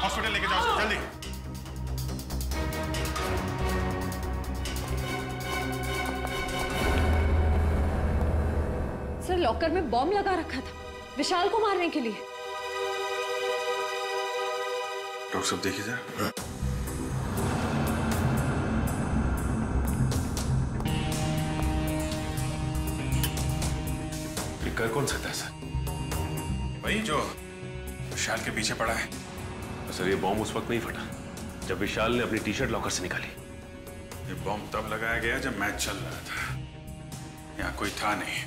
Hospital लेके जाओ जल्दी। सर लॉकर में बॉम्ब लगा रखा था विशाल को मारने के लिए। डॉक्टर साहब देखिए जरा। कर कौन सकता है सर? वही जो विशाल के पीछे पड़ा है। तो सर ये बॉम्ब उस वक्त नहीं फटा जब विशाल ने अपनी टी शर्ट लॉकर से निकाली। ये बॉम्ब तब लगाया गया जब मैच चल रहा था, यहाँ कोई था नहीं।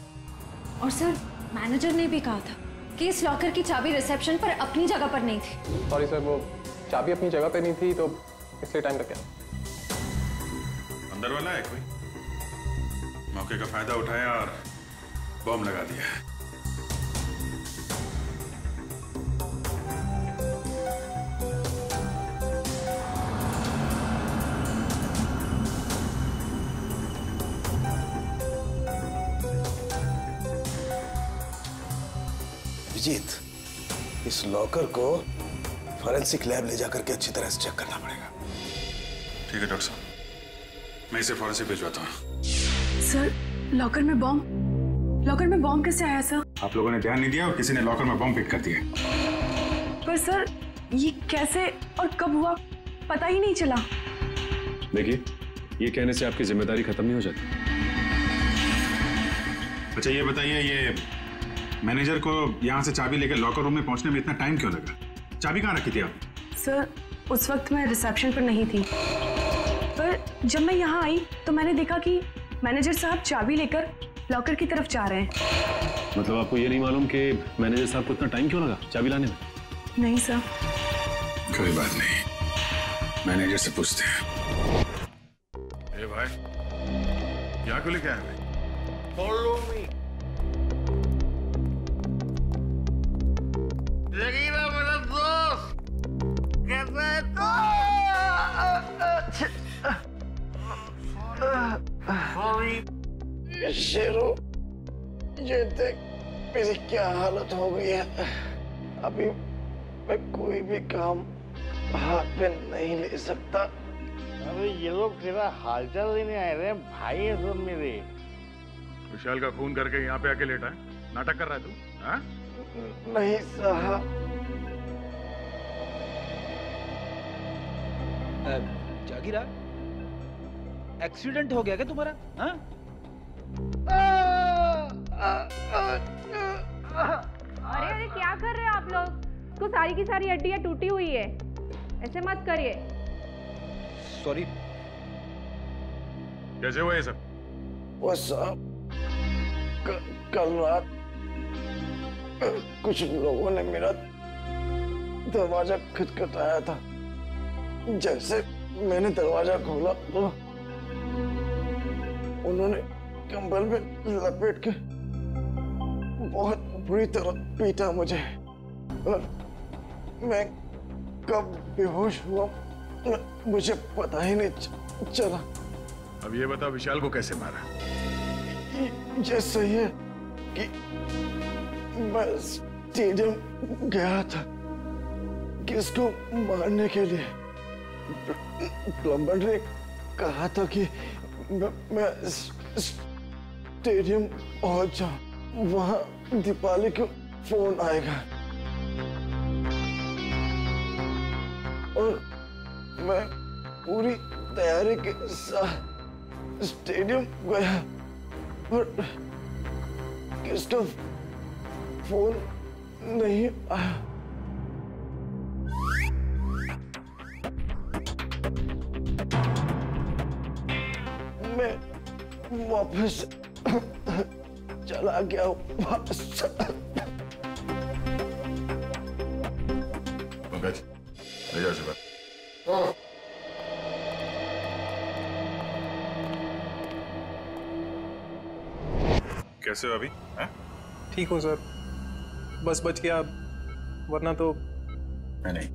और सर मैनेजर ने भी कहा था कि इस लॉकर की चाबी रिसेप्शन पर अपनी जगह पर नहीं थी। सॉरी सर, वो चाबी अपनी जगह पे नहीं थी तो इसलिए टाइम लग गया। अंदर वाला है कोई? मौके का फायदा उठाया और बॉम्ब लगा दिया। अभिजीत, इस लॉकर को फॉरेंसिक लैब ले जाकर के अच्छी तरह से चेक करना पड़ेगा। ठीक है डॉक्टर साहब, मैं इसे फॉरेंसिक भिजवाता हूँ। सर लॉकर में बॉम्ब कैसे आया सर? आप लोगों ने ध्यान नहीं दिया और किसी ने लॉकर में बॉम्ब फिट कर दिया। पर सर ये कैसे और कब हुआ पता ही नहीं चला। देखिए ये कहने से आपकी जिम्मेदारी खत्म नहीं हो जाती। अच्छा ये बताइए, ये मैनेजर को यहाँ से चाबी लेकर लॉकर रूम में पहुंचने में इतना टाइम क्यों लगा? चाबी कहाँ रखी थी आप? सर उस वक्त मैं रिसेप्शन पर नहीं थी, पर जब मैं यहाँ आई तो मैंने देखा कि मैनेजर साहब चाबी लेकर लॉकर की तरफ जा रहे हैं। मतलब आपको ये नहीं मालूम कि मैनेजर साहब को इतना टाइम क्यों लगा चाबी लाने में? नहीं सर। कोई बात नहीं, मैनेजर से पूछते हैं। ए भाई, यहाँ क्यों लेके आए? Follow me. जगीरा मेरा दोस्त कैसा है? सॉरी शेरू, ये देख मेरी क्या हालत हो गई है। अभी मैं कोई भी काम हाथ पे नहीं ले सकता। अरे ये लोग तेरा हालचाल लेने आए रहे भाई है सब मेरे। विशाल का खून करके यहाँ पे आके लेटा है, नाटक कर रहा है तू? हाँ? नहीं साहब। जागीरा, एक्सीडेंट हो गया क्या तुम्हारा? हाँ? अरे अरे क्या कर रहे हो आप लोग? तो सारी की सारी हड्डियां टूटी हुई है, ऐसे मत करिए। सॉरी। कैसे हुआ ये सब? वो साहब कल रात कुछ लोगों ने मेरा दरवाजा खटखटाया था। जैसे मैंने दरवाजा खोला तो उन्होंने कंबल में लपेट के बहुत बुरी तरह पीटा मुझे और मैं कब बेहोश हुआ मुझे पता ही नहीं चला। अब ये बता विशाल को कैसे मारा? ये सही है कि मैं स्टेडियम गया था किसको मारने के लिए। प्लम्बर ने कहा था कि मैं स्टेडियम पहुंच जाऊं, वहां दीपाली को फोन आएगा और मैं पूरी तैयारी के साथ स्टेडियम गया और किसका फोन नहीं आया। मैं वापस चला गया वापस। पंकज ले जाओ इसे बाहर। कैसे हो अभी? ठीक हूँ सर, बस बच गया, वरना तो। नहीं,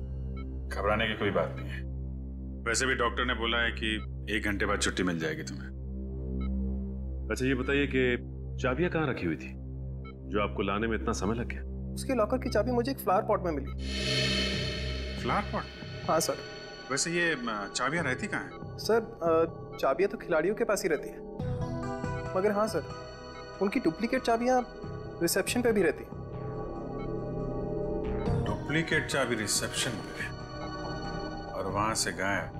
घबराने की कोई बात नहीं है। वैसे भी डॉक्टर ने बोला है कि 1 घंटे बाद छुट्टी मिल जाएगी तुम्हें। अच्छा ये बताइए कि चाबियां कहाँ रखी हुई थी जो आपको लाने में इतना समय लग गया? उसके लॉकर की चाबी मुझे एक फ्लावर पॉट में मिली। Flower pot? हाँ सर। वैसे ये चाबियां रहती कहाँ हैं? सर चाबियां तो खिलाड़ियों के पास ही रहती हैं, मगर हाँ सर, उनकी डुप्लीकेट चाबियां रिसेप्शन पे भी रहती हैं। डुप्लीकेट चाबी रिसेप्शन पे और वहां से गायब।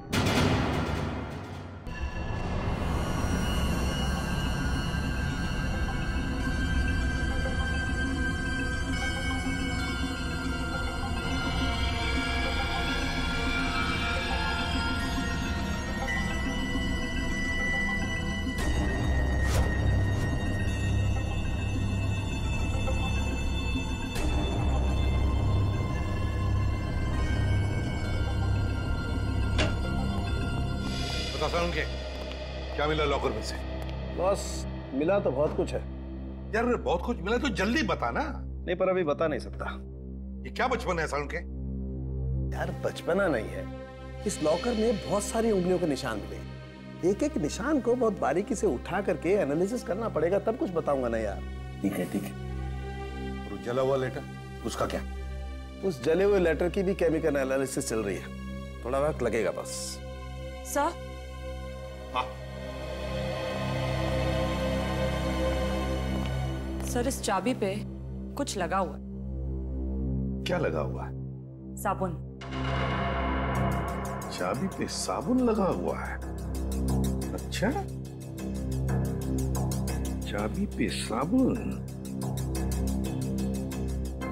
उनके क्या मिला लॉकर में से? बॉस मिला तो बहुत कुछ है यार। बहुत कुछ मिला तो जल्दी बता ना। नहीं पर अभी बता नहीं सकता। ये क्या बचपन है सालुंके? यार बचपना नहीं है, इस लॉकर में बहुत सारी उंगलियों के निशान मिले। एक एक निशान को बहुत बारीकी से उठा करके एनालिसिस करना पड़ेगा, तब कुछ बताऊंगा ना यार। ठीक है ठीक है। और जला हुआ लेटर उसका क्या? उस जले हुए लेटर की भी केमिकल एनालिसिस चल रही है, थोड़ा वक्त लगेगा बस। सर सर इस चाबी पे कुछ लगा हुआ है। क्या लगा हुआ है? साबुन। चाबी पे साबुन लगा हुआ है? अच्छा, चाबी पे साबुन।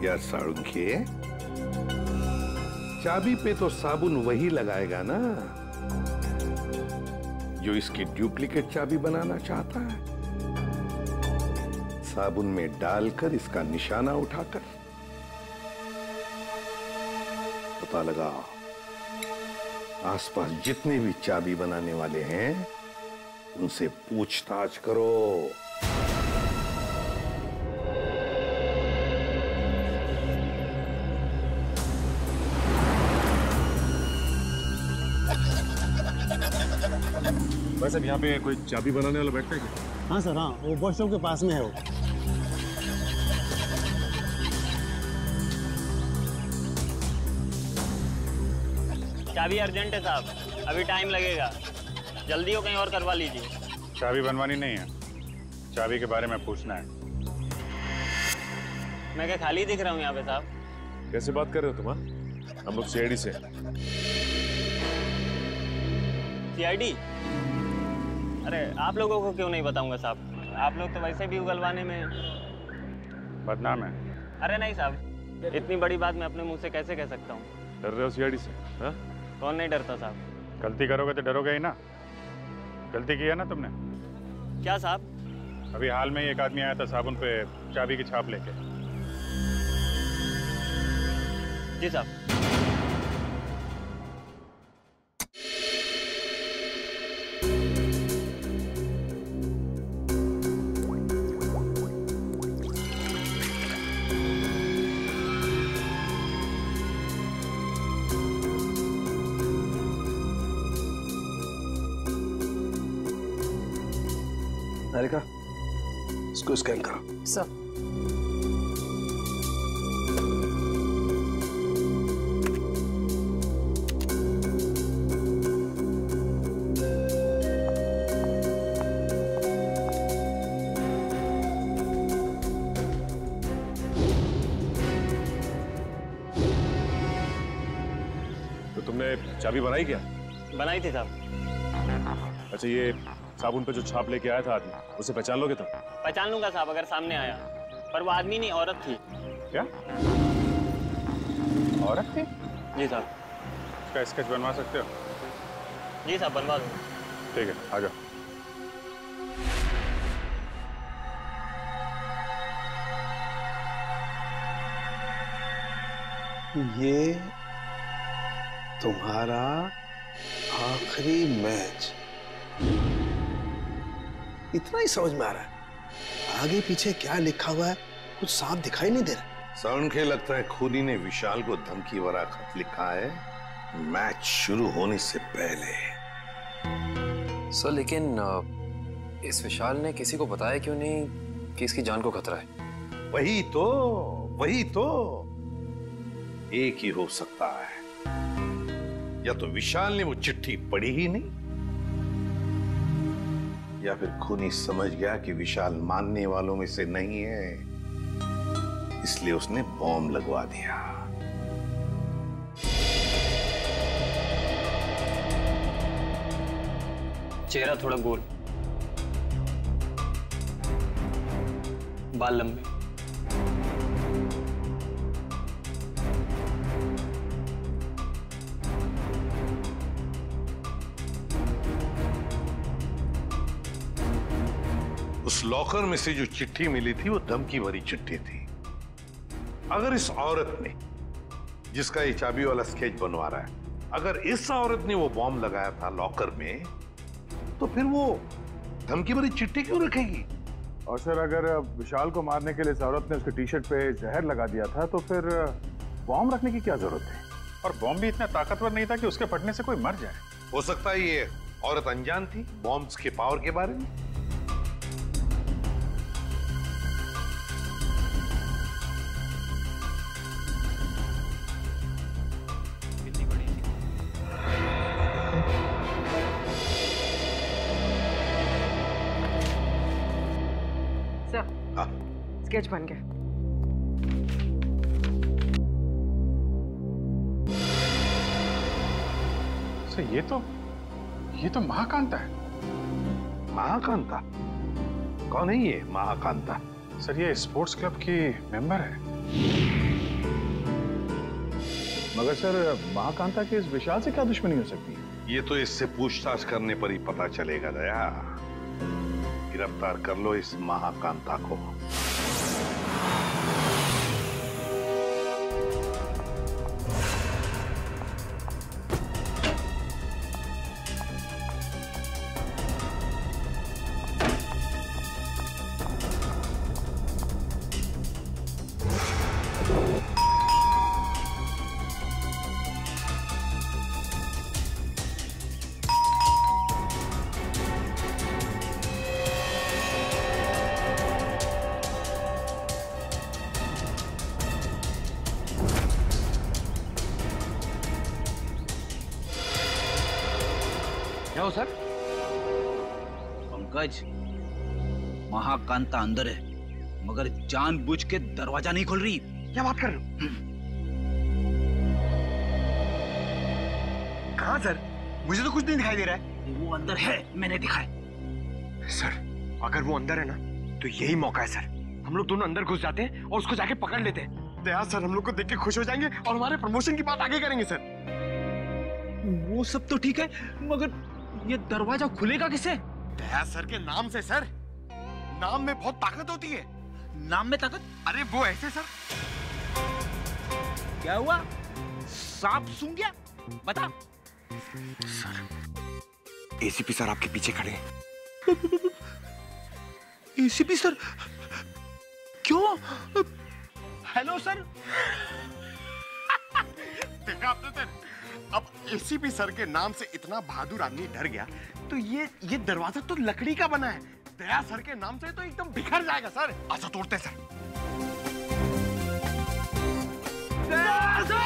यार सालुंके, चाबी पे तो साबुन वही लगाएगा ना जो इसकी डुप्लीकेट चाबी बनाना चाहता है। साबुन में डालकर इसका निशाना उठाकर पता लगा आसपास जितने भी चाबी बनाने वाले हैं उनसे पूछताछ करो। वैसे यहाँ पे कोई चाबी बनाने वाला बैठता है क्या? हाँ सर, हाँ, वो वॉशरूम के पास में है वो। चाबी अर्जेंट है साहब, अभी टाइम लगेगा, जल्दी हो कहीं और करवा लीजिए। चाबी बनवानी नहीं है, चाबी के बारे में पूछना है। मैं क्या खाली दिख रहा हूँ यहाँ पे साहब? कैसे बात कर रहे हो तुम? हम लोग सीआईडी से। सीआईडी? अरे आप लोगों को क्यों नहीं बताऊंगा साहब, आप लोग तो वैसे भी उगलवाने में बदनाम है। अरे नहीं साहब, इतनी बड़ी बात मैं अपने मुंह से कैसे कह सकता हूँ? डर रहे हो सीआईडी से? हाँ? कौन नहीं डरता साहब? गलती करोगे तो डरोगे ही ना। गलती की है ना तुमने? क्या साहब? अभी हाल में एक आदमी आया था साबुन पे चाबी की छाप लेके। जी साहब। निहारिका, इसको स्कैन करो। सर। तो तुमने चाबी बनाई क्या? बनाई थी साहब। अच्छा ये साबुन पे जो छाप लेके आया था आदमी, उसे पहचान लोगे तुम? पहचान लूंगा साहब अगर सामने आया, पर वो आदमी नहीं औरत थी। क्या? औरत थी? जी साहब। इसका स्केच बनवा सकते हो? जी साहब बनवा दो। ठीक है, आ जाओ। ये तुम्हारा आखिरी मैच, इतना ही समझ में आ रहा है। आगे पीछे क्या लिखा हुआ है कुछ साफ दिखाई नहीं दे रहा। साउंड लगता है खूनी ने विशाल को धमकी भरा खत लिखा है मैच शुरू होने से पहले। सर लेकिन इस विशाल ने किसी को बताया क्यों नहीं कि इसकी जान को खतरा है? वही तो एक ही हो सकता है, या तो विशाल ने वो चिट्ठी पढ़ी ही नहीं, या फिर खूनी समझ गया कि विशाल मानने वालों में से नहीं है, इसलिए उसने बॉम्ब लगवा दिया। चेहरा थोड़ा गोल, बाल लंबे, उस लॉकर में से जो चिट्ठी मिली थी वो धमकी भरी चिट्ठी थी। अगर इस औरत ने, जिसका ये चाबी वाला स्केच बनवा रहा है, अगर इस औरत ने वो बॉम्ब लगाया था लॉकर में, तो फिर वो धमकी भरी चिट्ठी क्यों रखेगी? और सर अगर विशाल को मारने के लिए इस औरत ने उसके टी शर्ट पे जहर लगा दिया था तो फिर बॉम्ब रखने की क्या जरूरत थी? और बॉम्ब भी इतना ताकतवर नहीं था कि उसके फटने से कोई मर जाए। हो सकता है ये औरत अनजान थी बॉम्ब्स के पावर के बारे में। स्केच बन गया। सर ये तो महाकांता है। महाकांता? कौन है ये महाकांता? सर ये स्पोर्ट्स क्लब की मेंबर है। मगर सर महाकांता के इस विशाल से क्या दुश्मनी हो सकती है? ये तो इससे पूछताछ करने पर ही पता चलेगा दया। गिरफ्तार कर लो इस महाकांता को। क्या हो सर? पंकज, महाकांता अंदर है मगर जानबूझ के दरवाजा नहीं खोल रही। क्या बात कर रहे हो? कहाँ सर? मुझे तो कुछ नहीं दिखाई दे रहा है। वो अंदर है, मैंने दिखा है। सर अगर वो अंदर है ना तो यही मौका है सर। हम लोग दोनों अंदर घुस जाते हैं और उसको जाके पकड़ लेते हैं। दया सर हम लोग को देख के खुश हो जाएंगे और हमारे प्रमोशन की बात आगे करेंगे सर। वो सब तो ठीक है मगर ये दरवाजा खुलेगा किसे? दया सर के नाम से सर। नाम में बहुत ताकत होती है। नाम में ताकत? अरे वो ऐसे सर। क्या हुआ? सांप सूंघ गया? बता। सर एसीपी सर आपके पीछे खड़े हैं। ACP sir? क्यों? Hello sir. देखा आपने सर? अब एसीपी सर के नाम से इतना बहादुर आदमी डर गया तो ये दरवाजा तो लकड़ी का बना है। दया सर के नाम से तो एकदम बिखर जाएगा सर। अच्छा तोड़ते सर। दया सर!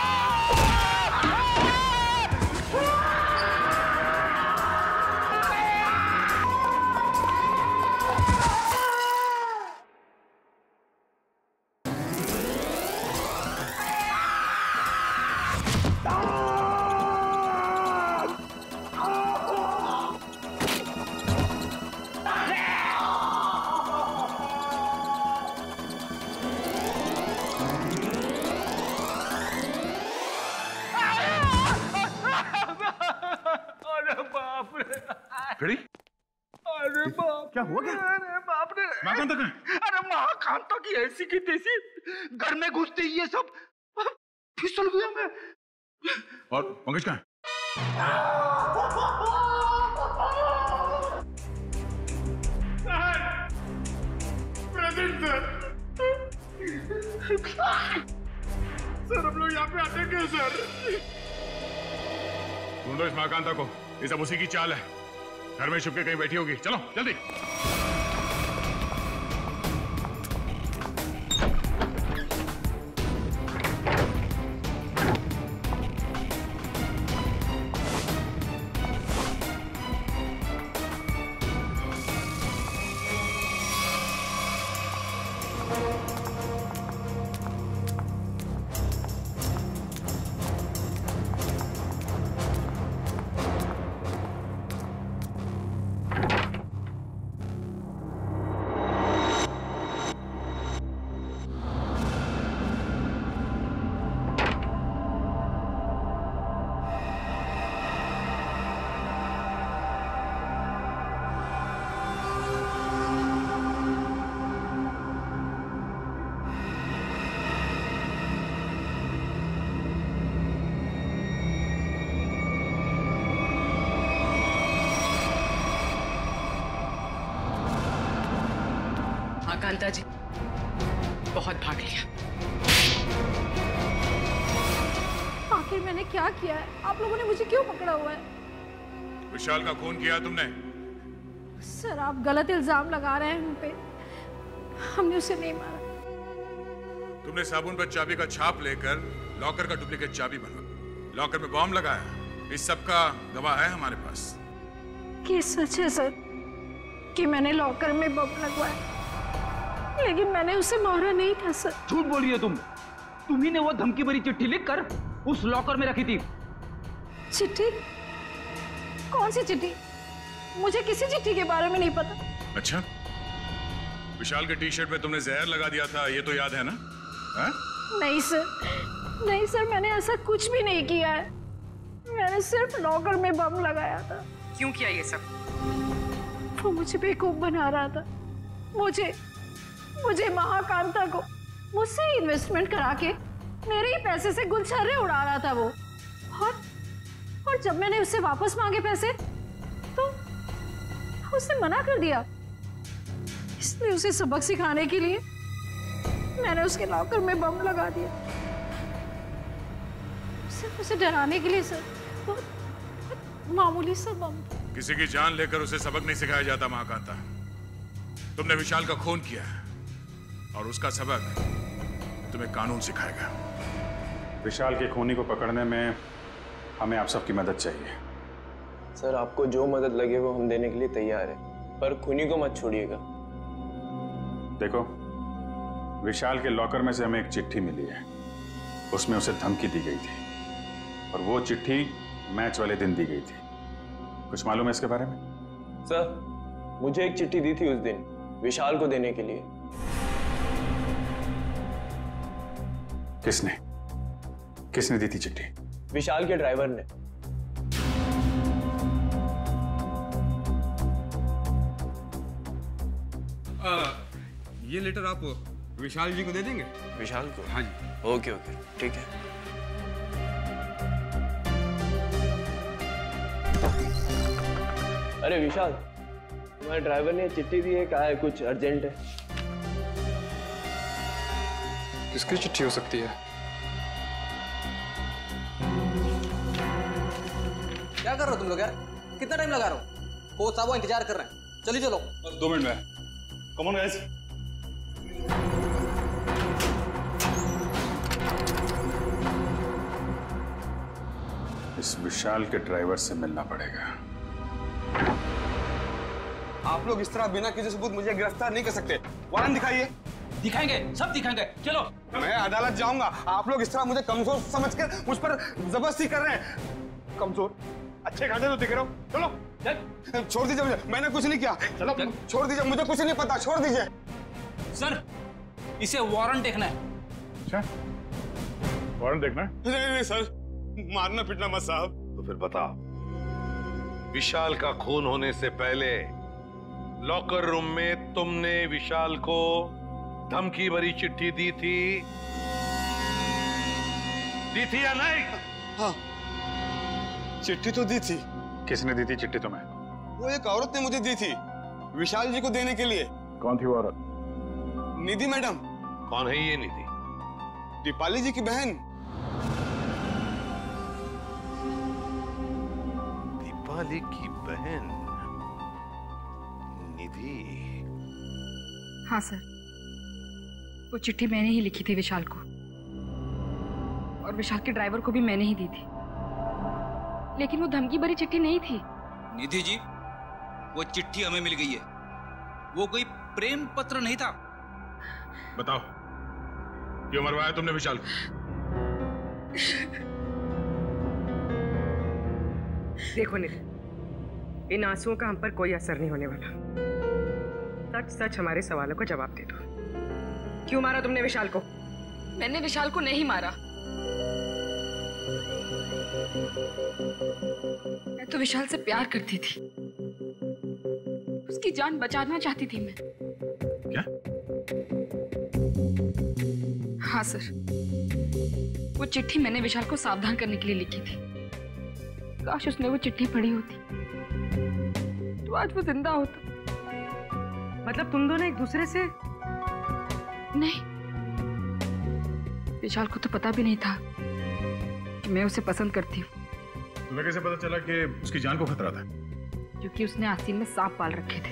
फिर अरे बाप, क्या हुआ? क्या अरे बाप रे! महाकांता कहाँ है? अरे महाकांता की ऐसी की तैसी घर में घुसते ही ये सब फिसल गया मैं। और पंकज कहाँ है? प्रेजेंट सर हम लोग यहाँ पे अटक गए सर। ढूंढो इस महाकांता को, ये सब उसी की चाल है। घर में छुप के कहीं बैठी होगी। चलो जल्दी। कांता जी, बहुत भाग लिया। आखिर मैंने क्या किया है? आप लोगों ने मुझे क्यों पकड़ा हुआ है? विशाल का खून किया तुमने? सर, आप गलत इल्जाम लगा रहे हैं हम पे। हमने उसे नहीं मारा। तुमने साबुन पर चाबी का छाप लेकर लॉकर का डुप्लीकेट चाबी बनवा, लॉकर में बॉम्ब लगाया। इस सब का गवाह है हमारे पास। ये सच है सर कि मैंने लॉकर में बम लगवाया, लेकिन मैंने उसे मारा नहीं था सर। झूठ बोल रही हो तुम। तुम्ही ने वो धमकी भरी चिट्ठी लिखकर उस लॉकर में रखी थी। चिट्ठी? कौन सी चिट्ठी? मुझे किसी चिट्ठी के बारे में नहीं पता। अच्छा, विशाल के टी शर्ट पे तुमने जहर लगा दिया था, ये तो याद है ना? हा? नहीं सर, नहीं सर, मैंने ऐसा कुछ भी नहीं किया है। मैंने सिर्फ लॉकर में बम लगाया था। क्यों किया ये सब? वो मुझे बेवकूफ बना रहा था। मुझे महाकांता को मुझसे इन्वेस्टमेंट करा के मेरे ही पैसे से गुलछर्रे उड़ा रहा था वो। और जब मैंने उससे वापस मांगे पैसे तो उसने मना कर दिया। इसलिए उसे सबक सिखाने के लिए मैंने उसके लॉकर में बम लगा दिया। सिर्फ उसे डराने के लिए सर, बहुत मामूली सा बम। किसी की जान लेकर उसे सबक नहीं सिखाया जाता महाकांता। तुमने विशाल का खून किया और उसका सबक तुम्हें कानून सिखाएगा। विशाल के खूनी को पकड़ने में हमें आप सबकी मदद चाहिए। सर, आपको जो मदद लगे वो हम देने के लिए तैयार हैं, पर खूनी को मत छोड़िएगा। देखो, विशाल के लॉकर में से हमें एक चिट्ठी मिली है। उसमें उसे धमकी दी गई थी और वो चिट्ठी मैच वाले दिन दी गई थी। कुछ मालूम है इसके बारे में? सर, मुझे एक चिट्ठी दी थी उस दिन विशाल को देने के लिए। किसने दी थी चिट्ठी? विशाल के ड्राइवर ने। ये लेटर आप विशाल जी को दे देंगे? विशाल को? हाँ जी। ओके, ठीक है। अरे विशाल, तुम्हारे ड्राइवर ने चिट्ठी दी है, कहा है कुछ अर्जेंट है। किसकी चिट्ठी हो सकती है? क्या कर रहे हो तुम लोग यार? कितना टाइम लगा रहे हो? कोच साहब इंतजार कर रहे हैं। चलिए चलो। 2 मिनट में। Come on guys. इस विशाल के ड्राइवर से मिलना पड़ेगा। आप लोग इस तरह बिना किसी सबूत मुझे गिरफ्तार नहीं कर सकते। वारंट दिखाइए। दिखाएंगे, सब दिखाएंगे। चलो। मैं अदालत जाऊंगा। आप लोग इस तरह मुझे कमजोर समझकर मुझ पर जबरदस्ती कर रहे हैं। कमजोर? अच्छे खासे तो दिख रहे हो। चलो चल। छोड़ दीजिए मुझे, मैंने कुछ नहीं किया। चलो छोड़ दीजिए, मुझे कुछ नहीं पता, छोड़ दीजिए। सर, इसे वारंट देखना है। अच्छा, वारंट देखना है? नहीं सर, मारना पीटना मत साहब। तो फिर बता, विशाल का खून होने से पहले लॉकर रूम में तुमने विशाल को धमकी भरी चिट्ठी दी थी या नहीं? हाँ, चिट्ठी तो दी थी। किसने दी थी चिट्ठी तुम्हें? वो एक औरत ने मुझे दी थी विशाल जी को देने के लिए। कौन थी वो औरत? निधि मैडम। कौन है ये निधि? दीपाली जी की बहन। दीपाली की बहन? निधि। हाँ सर, वो चिट्ठी मैंने ही लिखी थी विशाल को, और विशाल के ड्राइवर को भी मैंने ही दी थी, लेकिन वो धमकी भरी चिट्ठी नहीं थी। निधि जी, वो चिट्ठी हमें मिल गई है, वो कोई प्रेम पत्र नहीं था। बताओ, क्यों मरवाया तुमने विशाल को? देखो निधि, इन आंसुओं का हम पर कोई असर नहीं होने वाला। सच सच हमारे सवालों का जवाब दे दो। क्यों मारा तुमने विशाल को? मैंने विशाल को नहीं मारा। मैं तो विशाल से प्यार करती थी, उसकी जान बचाना चाहती थी मैं। क्या? हाँ सर, वो चिट्ठी मैंने विशाल को सावधान करने के लिए लिखी थी। काश उसने वो चिट्ठी पढ़ी होती तो आज वो जिंदा होता। मतलब तुम दोनों एक दूसरे से? नहीं, विशाल को तो पता भी नहीं था कि मैं उसे पसंद करती हूँ। तुम्हें कैसे पता चला कि उसकी जान को खतरा था? क्योंकि उसने आस्तीन में सांप पाल रखे थे।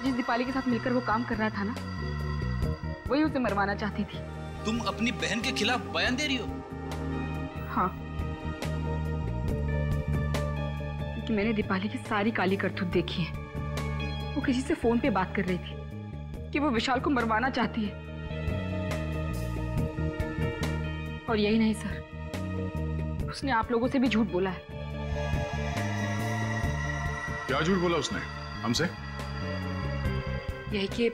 जिस दीपाली के साथ मिलकर वो काम कर रहा था ना, वही उसे मरवाना चाहती थी। तुम अपनी बहन के खिलाफ बयान दे रही हो? हाँ, क्योंकि मैंने दीपाली की सारी काली करतूत देखी है। वो किसी से फोन पे बात कर रही थी कि वो विशाल को मरवाना चाहती है। और यही नहीं सर, उसने आप लोगों से भी झूठ बोला है। क्या झूठ बोला उसने हमसे? यही कि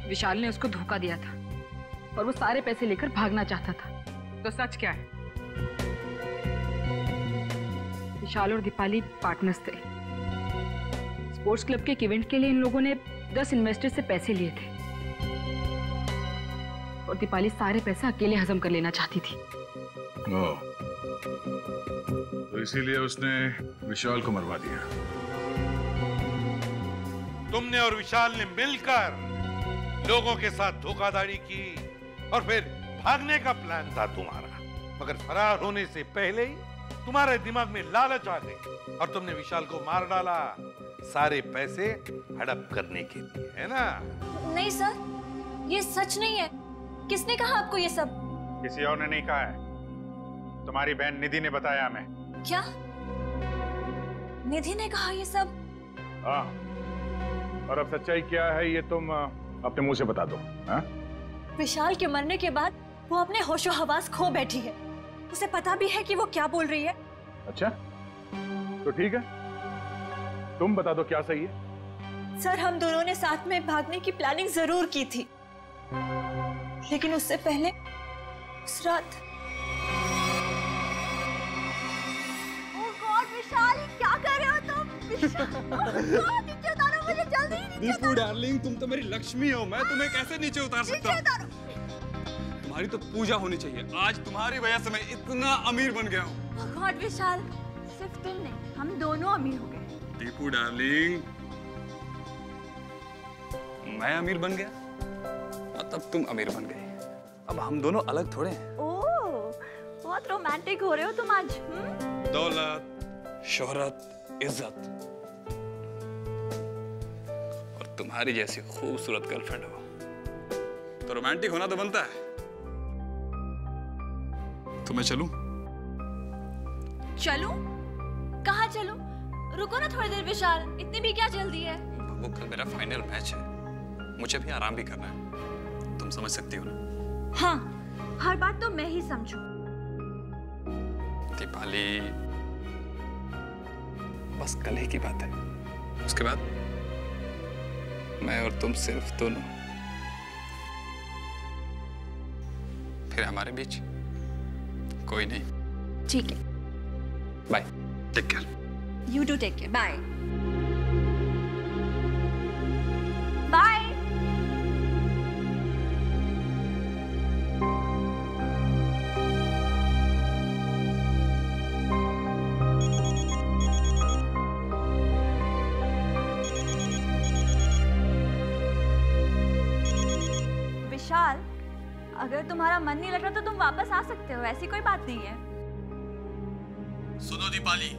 विशाल ने उसको धोखा दिया था और वो सारे पैसे लेकर भागना चाहता था। तो सच क्या है? विशाल और दीपाली पार्टनर्स थे। स्पोर्ट्स क्लब के एक इवेंट के लिए इन लोगों ने 10 इन्वेस्टर से पैसे लिए थे और दीपाली सारे पैसे अकेले हजम कर लेना चाहती थी। तो इसीलिए उसने विशाल को मरवा दिया। तुमने और विशाल ने मिलकर लोगों के साथ धोखाधड़ी की और फिर भागने का प्लान था तुम्हारा, मगर फरार होने से पहले ही तुम्हारे दिमाग में लालच आ गई और तुमने विशाल को मार डाला, सारे पैसे हड़प करने के लिए, है ना? नहीं सर, ये सच नहीं है। किसने कहा आपको ये सब? किसी और ने नहीं कहा है, तुम्हारी बहन निधि ने बताया हमें। क्या? निधि ने कहा ये सब? हाँ, और अब सच्चाई क्या है ये तुम अपने मुंह से बता दो। हाँ? विशाल के मरने के बाद वो अपने होशो हवास खो बैठी है। उसे पता भी है कि वो क्या बोल रही है। अच्छा, तो ठीक है, तुम बता दो क्या सही है। सर, हम दोनों ने साथ में भागने की प्लानिंग जरूर की थी, लेकिन उससे पहले उस रात। ओह गॉड विशाल, क्या कर रहे हो तुम? नीचे उतारो मुझे जल्दी, दीपू डार्लिंग, तुम तो मेरी लक्ष्मी हो, मैं तुम्हें कैसे नीचे उतार सकता हूँ? तुम्हारी तो पूजा होनी चाहिए। आज तुम्हारी वजह से मैं इतना अमीर बन गया हूँ। ओह गॉड विशाल, सिर्फ तुम नहीं, हम दोनों अमीर हो गए। दीपू डार्लिंग, मैं अमीर बन गया मतलब तुम अमीर बन गई। अब हम दोनों अलग थोड़े हैं। ओह, बहुत रोमांटिक हो रहे हो तुम आज। दौलत, शोहरत, इज्जत और तुम्हारी जैसी खूबसूरत गर्लफ्रेंड हो तो रोमांटिक होना तो बनता है। तो मैं चलूं? चलूं? कहाँ चलूं? रुको ना थोड़ी देर विशाल, इतनी भी क्या जल्दी है? वो कल मेरा फाइनल मैच है, मुझे भी आराम भी करना है, तुम समझ सकती हो ना? हाँ, हर बात तो मैं ही समझूं। दीपाली, बस कल ही की बात है, उसके बाद मैं और तुम सिर्फ दोनों, फिर हमारे बीच कोई नहीं। ठीक है, bye, take care. You do take care, bye bye. Vishal, अगर तुम्हारा मन नहीं लग रहा तो तुम वापस आ सकते हो, ऐसी कोई बात नहीं है। सुनो दीपाली,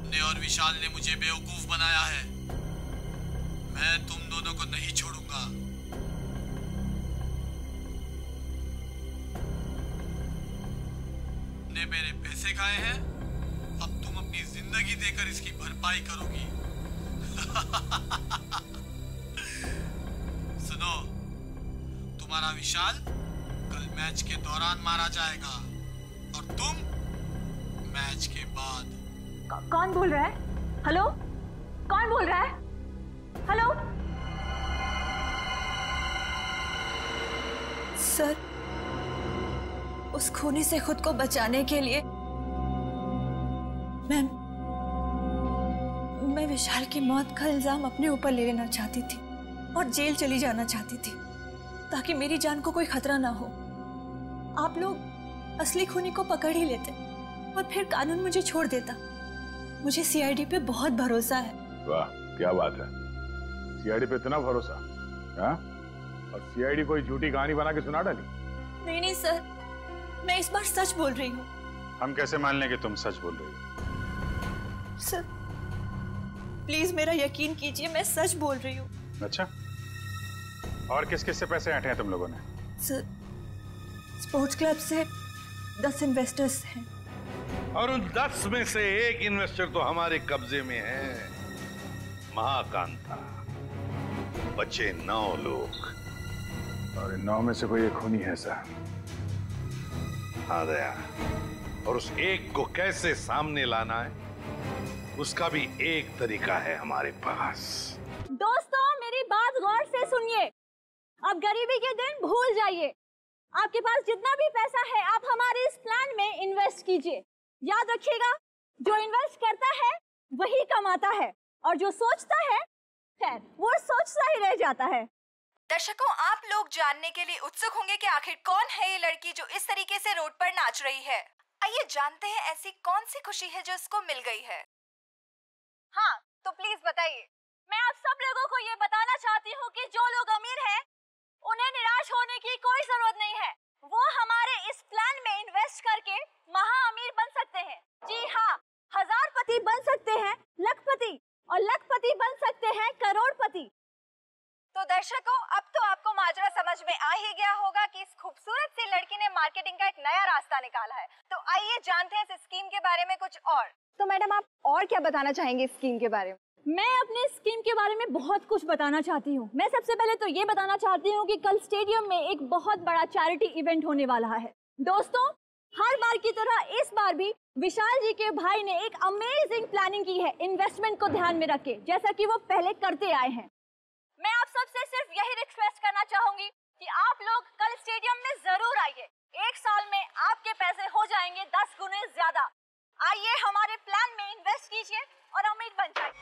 ने और विशाल ने मुझे बेवकूफ बनाया है। मैं तुम दोनों को नहीं छोड़ूंगा। ने मेरे पैसे खाए हैं, अब तुम अपनी जिंदगी देकर इसकी भरपाई करोगी। सुनो, तुम्हारा विशाल कल मैच के दौरान मारा जाएगा और तुम मैच के बाद। कौन बोल रहा है? हेलो, कौन बोल रहा है? हेलो सर, उस खूनी से खुद को बचाने के लिए मैं विशाल की मौत का इल्जाम अपने ऊपर ले लेना चाहती थी और जेल चली जाना चाहती थी ताकि मेरी जान को कोई खतरा ना हो। आप लोग असली खूनी को पकड़ ही लेते और फिर कानून मुझे छोड़ देता। मुझे सीआईडी पे बहुत भरोसा है। वाह, क्या बात है। सीआईडी पे इतना भरोसा? हाँ? और सीआईडी कोई झूठी कहानी बना के सुना डाली? नहीं सर, मैं इस बार सच बोल रही हूँ। हम कैसे मान लें कि तुम सच बोल रही हो? सर प्लीज मेरा यकीन कीजिए, मैं सच बोल रही हूँ। अच्छा, और किस किस से पैसे ऐंठे हैं तुम लोगों ने? सर स्पोर्ट्स क्लब से 10 इन्वेस्टर्स हैं। और उन 10 में से एक इन्वेस्टर तो हमारे कब्जे में है, महाकांता। बचे 9 लोग और इन 9 में से कोई एक खूनी है सर। हाँ दया, और उस एक को कैसे सामने लाना है उसका भी एक तरीका है हमारे पास। दोस्तों मेरी बात गौर से सुनिए। अब गरीबी के दिन भूल जाइए। आपके पास जितना भी पैसा है आप हमारे इस प्लान में इन्वेस्ट कीजिए। याद रखिएगा, जो इन्वेस्ट करता है वही कमाता है और जो सोचता है खैर वो सोचता ही रह जाता है। दर्शकों, आप लोग जानने के लिए उत्सुक होंगे कि आखिर कौन है ये लड़की जो इस तरीके से रोड पर नाच रही है। आइए जानते हैं ऐसी कौन सी खुशी है जो इसको मिल गई है। हाँ तो प्लीज बताइए। मैं आप सब लोगों को ये बताना चाहती हूँ कि जो लोग अमीर हैं उन्हें निराश होने की कोई जरूरत नहीं है। वो हमारे इस प्लान में इन्वेस्ट करके महा अमीर बन सकते हैं। जी हाँ, हजारपति बन सकते हैं लखपति, और लखपति बन सकते हैं करोड़पति। तो दर्शकों, अब तो आपको माजरा समझ में आ ही गया होगा कि इस खूबसूरत सी लड़की ने मार्केटिंग का एक नया रास्ता निकाला है। तो आइए जानते हैं इस स्कीम के बारे में कुछ और। तो मैडम आप और क्या बताना चाहेंगे इस स्कीम के बारे में? मैं अपने स्कीम के बारे में बहुत कुछ बताना चाहती हूँ। मैं सबसे पहले तो ये बताना चाहती हूँ कि कल स्टेडियम में एक बहुत बड़ा चैरिटी इवेंट होने वाला है। दोस्तों हर बार की तरह इस बार भी विशाल जी के भाई ने एक अमेजिंग प्लानिंग की है इन्वेस्टमेंट को ध्यान में रख के, जैसा कि वो पहले करते आए हैं। मैं आप सबसे सिर्फ यही रिक्वेस्ट करना चाहूंगी कि आप लोग कल स्टेडियम में जरूर आइए। 1 साल में आपके पैसे हो जाएंगे 10 गुने ज्यादा। आइए हमारे प्लान में इन्वेस्ट कीजिए और अमीर बन जाइए।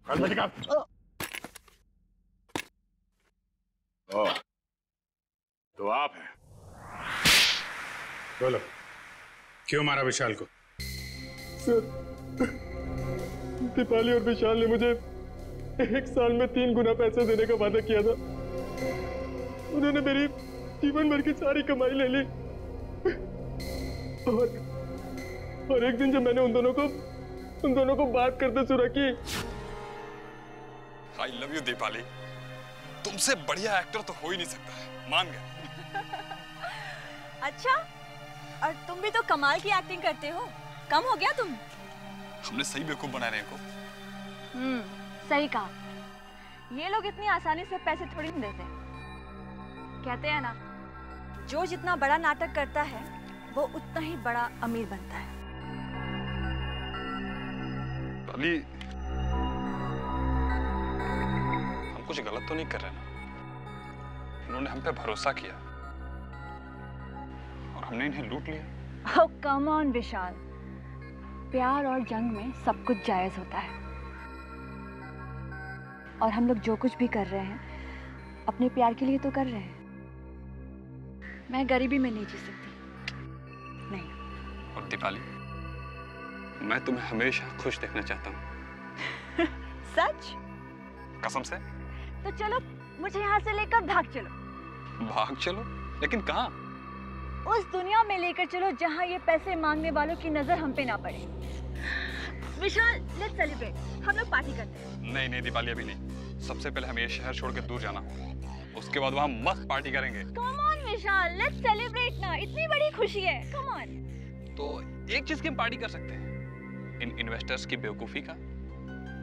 तो आप हैं। बोलो, क्यों मारा विशाल को? सर, दीपाली और विशाल ने मुझे 1 साल में 3 गुना पैसे देने का वादा किया था। उन्होंने मेरी जीवन भर की सारी कमाई ले ली। और एक दिन जब मैंने उन दोनों को बात करते सुना कि आई लव यू दीपाली, तुमसे बढ़िया एक्टर तो हो ही नहीं सकता है, मान गए। अच्छा, और तुम भी तो कमाल की एक्टिंग करते हो, कम हो गया तुम? हमने सही बेवकूफ बना रहे हैं इनको। सही कहा। ये लोग इतनी आसानी से पैसे थोड़ी नहीं देते। कहते हैं ना, जो जितना बड़ा नाटक करता है वो उतना ही बड़ा अमीर बनता है। अली, हम कुछ गलत तो नहीं कर रहे ना? उन्होंने हम पे भरोसा किया और हमने इन्हें लूट लिया। Oh, come on, विशाल। प्यार और जंग में सब कुछ जायज होता है। और हम लोग जो कुछ भी कर रहे हैं अपने प्यार के लिए तो कर रहे हैं। मैं गरीबी में नहीं जी सकती, नहीं। और दीपाली, मैं तुम्हें हमेशा खुश देखना चाहता हूँ। सच? कसम से। तो चलो, मुझे यहाँ से लेकर भाग चलो। भाग चलो? लेकिन कहाँ? उस दुनिया में लेकर चलो जहाँ ये पैसे मांगने वालों की नजर हम पे ना पड़े। विशाल, लेट्स सेलिब्रेट। हम लोग पार्टी करते हैं। नहीं दीपाली, अभी नहीं। सबसे पहले हमें ये शहर छोड़ के दूर जाना होगा, उसके बाद वहाँ मस्त पार्टी करेंगे। Come on, Vishal, let's celebrate ना। इतनी बड़ी खुशी है, कम ऑन। तो एक चीज की हम पार्टी कर सकते हैं, इन इन्वेस्टर्स की बेवकूफी का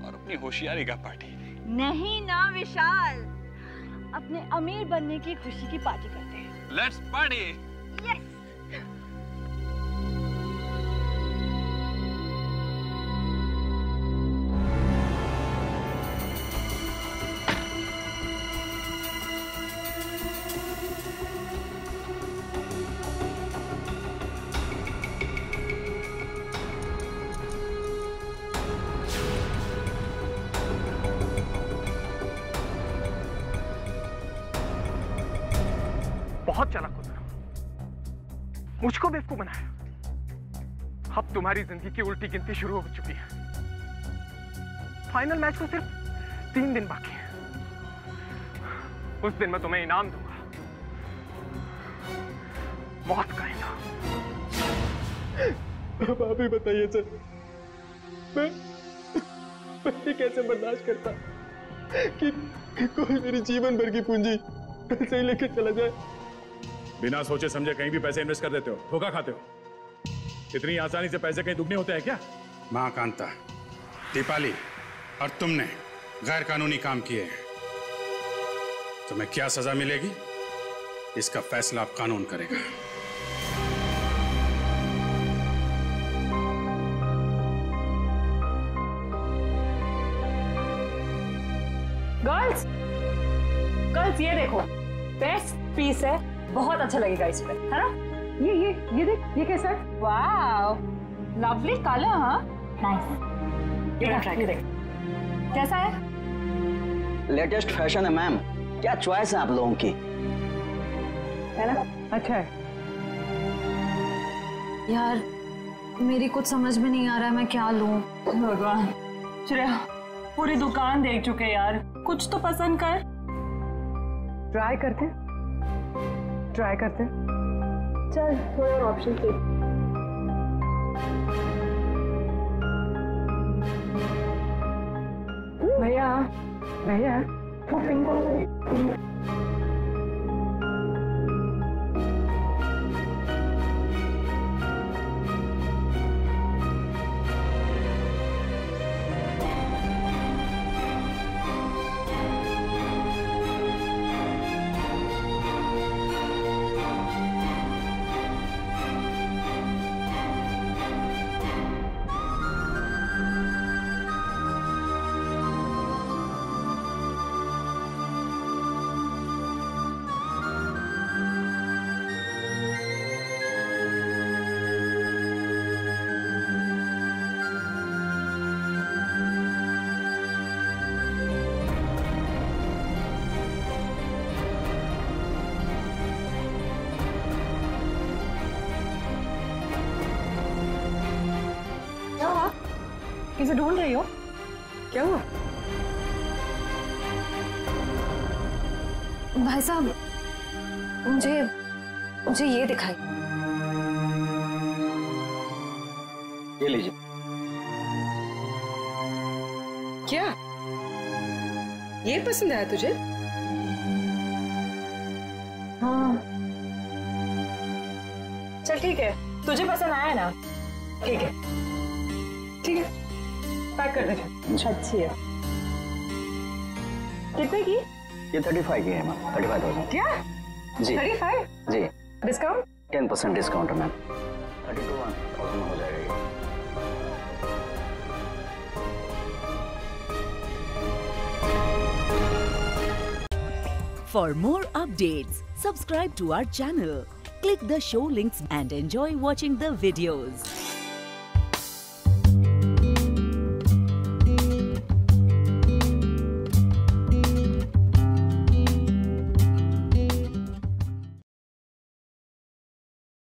और अपनी होशियारी का पार्टी। नहीं ना विशाल, अपने अमीर बनने की खुशी की पार्टी करते हैं। Let's party. यस। बहुत चालाक हो तुम, मुझको बेवकूफ बनाया। अब तुम्हारी जिंदगी की उल्टी गिनती शुरू हो चुकी है। फाइनल मैच को सिर्फ 3 दिन बाकी है। उस दिन मैं तुम्हें इनाम दूंगा, मौत का इनाम। अब आप ही बताइए सर, मैं कैसे बर्दाश्त करता कि कोई मेरी जीवन भर की पूंजी पैसे ही लेके चला जाए। बिना सोचे समझे कहीं भी पैसे इन्वेस्ट कर देते हो, धोखा खाते हो। इतनी आसानी से पैसे कहीं दुगने होते हैं क्या? मां कांता, दीपाली और तुमने गैर कानूनी काम किए हैं। तुम्हें क्या सजा मिलेगी, इसका फैसला अब कानून करेगा। गर्ल्स ये देखो, बेस्ट पीस है, बहुत अच्छा लगेगा इस पे, है ना? ये देख, ये कैसा है? Wow, lovely colour. हाँ, नाइस। ये देख, कैसा है? लेटेस्ट फैशन है मैम, क्या चॉइस है आप लोगों की, है ना? अच्छा है यार, मेरी कुछ समझ में नहीं आ रहा है, मैं क्या लूं। भगवान, श्रेया पूरी दुकान देख चुके यार, कुछ तो पसंद कर। ट्राई करते चल, थोड़ा और ऑप्शन दे। भैया वो पिंक वाला इसे ढूंढ रही हो? क्या हुआ? भाई साहब, मुझे ये दिखाई। ये लीजिए। क्या ये पसंद आया तुझे? हाँ चल ठीक है, तुझे पसंद आया ना? ठीक है ठीक है, पैक कर दे। अच्छी है। कितने की? ये 35 की है मैम, 35,000। क्या जी 35? जी। डिस्काउंट? 10% डिस्काउंट है मैम, 32,000 हो जाएगा। For more updates, subscribe to our channel, click the show links and enjoy watching the videos.